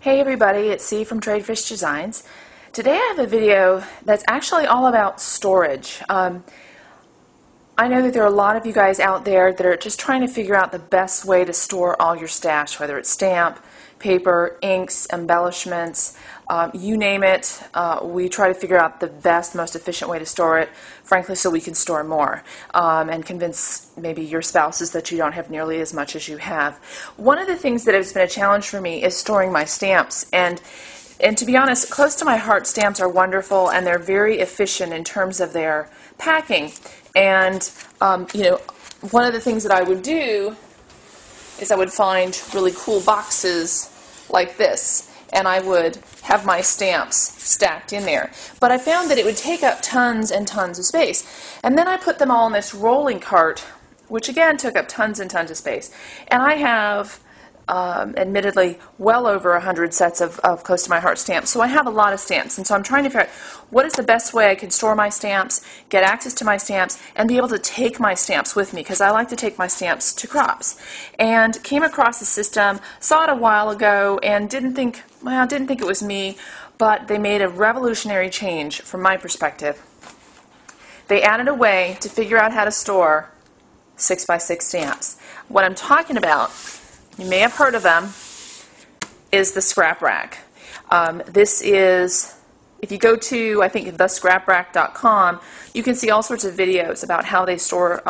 Hey everybody, it's C from Tradefish Designs. Today I have a video that's actually all about storage. I know that there are a lot of you guys out there that are just trying to figure out the best way to store all your stash, whether it's stamp, paper, inks, embellishments, you name it. We try to figure out the best, most efficient way to store it, frankly, so we can store more and convince maybe your spouses that you don't have nearly as much as you have. One of the things that has been a challenge for me is storing my stamps, and to be honest, close to my heart stamps are wonderful and they're very efficient in terms of their packing. And one of the things that I would do is I would find really cool boxes like this, and I would have my stamps stacked in there. But I found that it would take up tons and tons of space. And then I put them all in this rolling cart, which again took up tons and tons of space. And I have, admittedly, well over 100 sets of Close to My Heart stamps. So I have a lot of stamps. And so I'm trying to figure out what is the best way I can store my stamps, get access to my stamps, and be able to take my stamps with me, because I like to take my stamps to crops. And came across the system, saw it a while ago, and didn't think it was me, but they made a revolutionary change from my perspective. They added a way to figure out how to store 6x6 stamps. What I'm talking about, you may have heard of them, is the Scrap Rack. This is, if you go to, I think, thescraprack.com, you can see all sorts of videos about how they store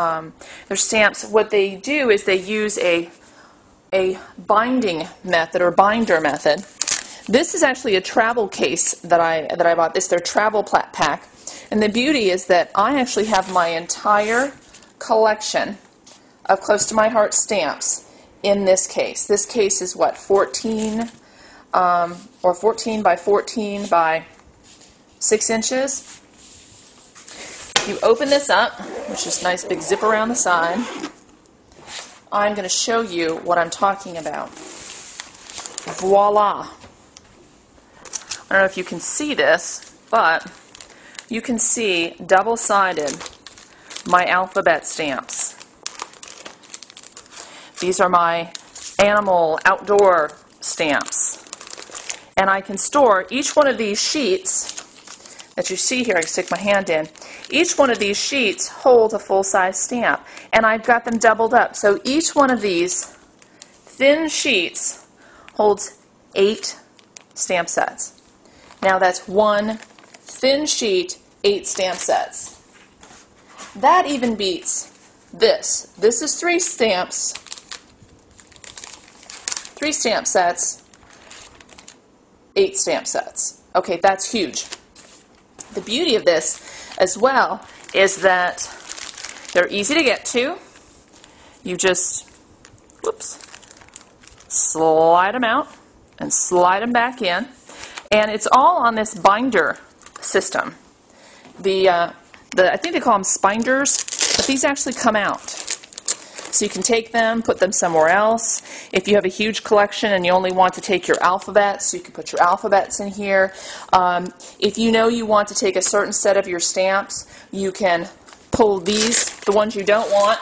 their stamps. What they do is they use a binding method or binder method. This is actually a travel case that I bought. This is their travel pack. And the beauty is that I actually have my entire collection of Close to My Heart stamps in this case. This case is what, 14 or 14 by 14 by 6 inches. You open this up, which is a nice big zip around the side. I'm going to show you what I'm talking about. Voila! I don't know if you can see this, but you can see double-sided my alphabet stamps. These are my animal outdoor stamps. And I can store each one of these sheets that you see here. I stick my hand in. Each one of these sheets holds a full-size stamp. And I've got them doubled up. So each one of these thin sheets holds 8 stamp sets. Now that's one thin sheet, 8 stamp sets. That even beats this. This is 3 stamps, 3 stamp sets, 8 stamp sets. Okay, that's huge. The beauty of this as well is that they're easy to get to. You just, whoops, slide them out and slide them back in. And it's all on this binder system. I think they call them spinders, but these actually come out. So you can take them, put them somewhere else. If you have a huge collection and you only want to take your alphabets, you can put your alphabets in here. If you know you want to take a certain set of your stamps, you can pull these, the ones you don't want,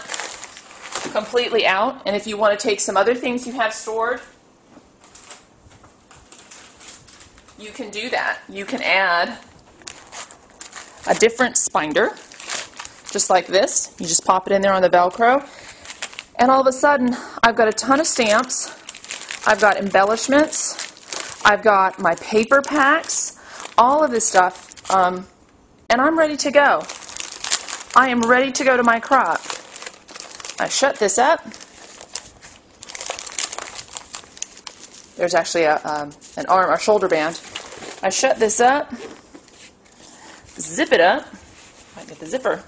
completely out. And if you want to take some other things you have stored, you can do that. You can add a different spinder, just like this. You just pop it in there on the Velcro, and all of a sudden, I've got a ton of stamps. I've got embellishments. I've got my paper packs, all of this stuff, and I'm ready to go. I am ready to go to my crop. I shut this up. There's actually an arm or shoulder band. I shut this up, zip it up. I get the zipper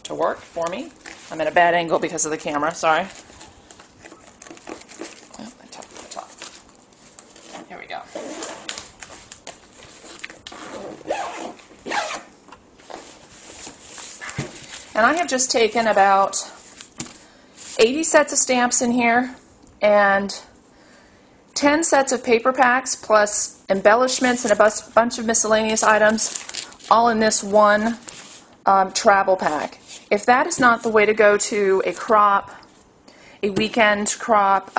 to work for me. I'm at a bad angle because of the camera, sorry. Oh, the top. Here we go. And I have just taken about 80 sets of stamps in here and 10 sets of paper packs plus embellishments and a bunch of miscellaneous items, all in this one travel pack. If that is not the way to go to a crop, a weekend crop,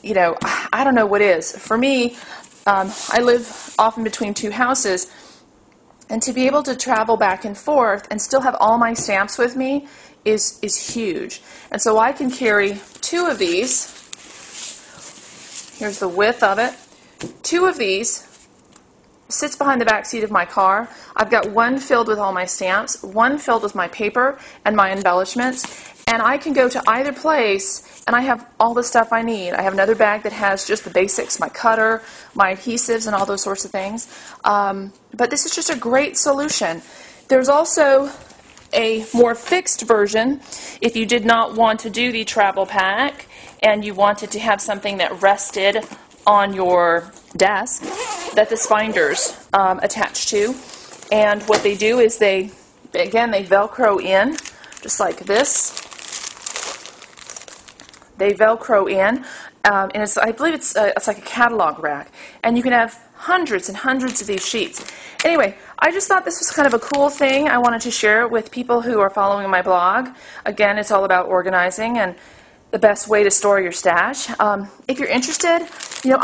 you know, I don't know what is. For me, I live often between two houses, and to be able to travel back and forth and still have all my stamps with me is huge. And so I can carry 2 of these. Here's the width of it. 2 of these sits behind the back seat of my car. I've got one filled with all my stamps, one filled with my paper and my embellishments, and I can go to either place and I have all the stuff I need. I have another bag that has just the basics, my cutter, my adhesives, and all those sorts of things. But this is just a great solution. There's also a more fixed version if you did not want to do the travel pack and you wanted to have something that rested on your desk that the spinders attach to. And what they do is they Velcro in just like this. They Velcro in, and I believe it's like a catalog rack, and you can have hundreds and hundreds of these sheets. Anyway, I just thought this was kind of a cool thing. I wanted to share it with people who are following my blog. Again, it's all about organizing and the best way to store your stash. If you're interested, you know,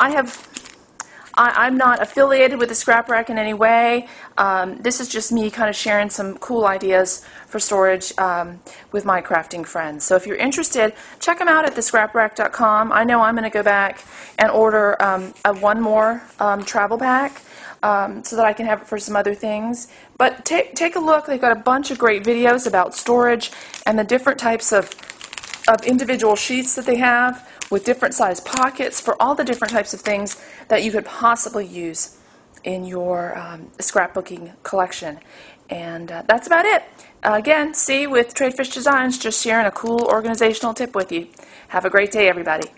I'm not affiliated with the Scrap Rack in any way. This is just me kind of sharing some cool ideas for storage with my crafting friends. So if you're interested, check them out at thescraprack.com. I know I'm going to go back and order one more travel pack so that I can have it for some other things. But take a look. They've got a bunch of great videos about storage and the different types of individual sheets that they have with different size pockets for all the different types of things that you could possibly use in your scrapbooking collection. And that's about it. Again, see, with Tradefish Designs, just sharing a cool organizational tip with you. Have a great day, everybody.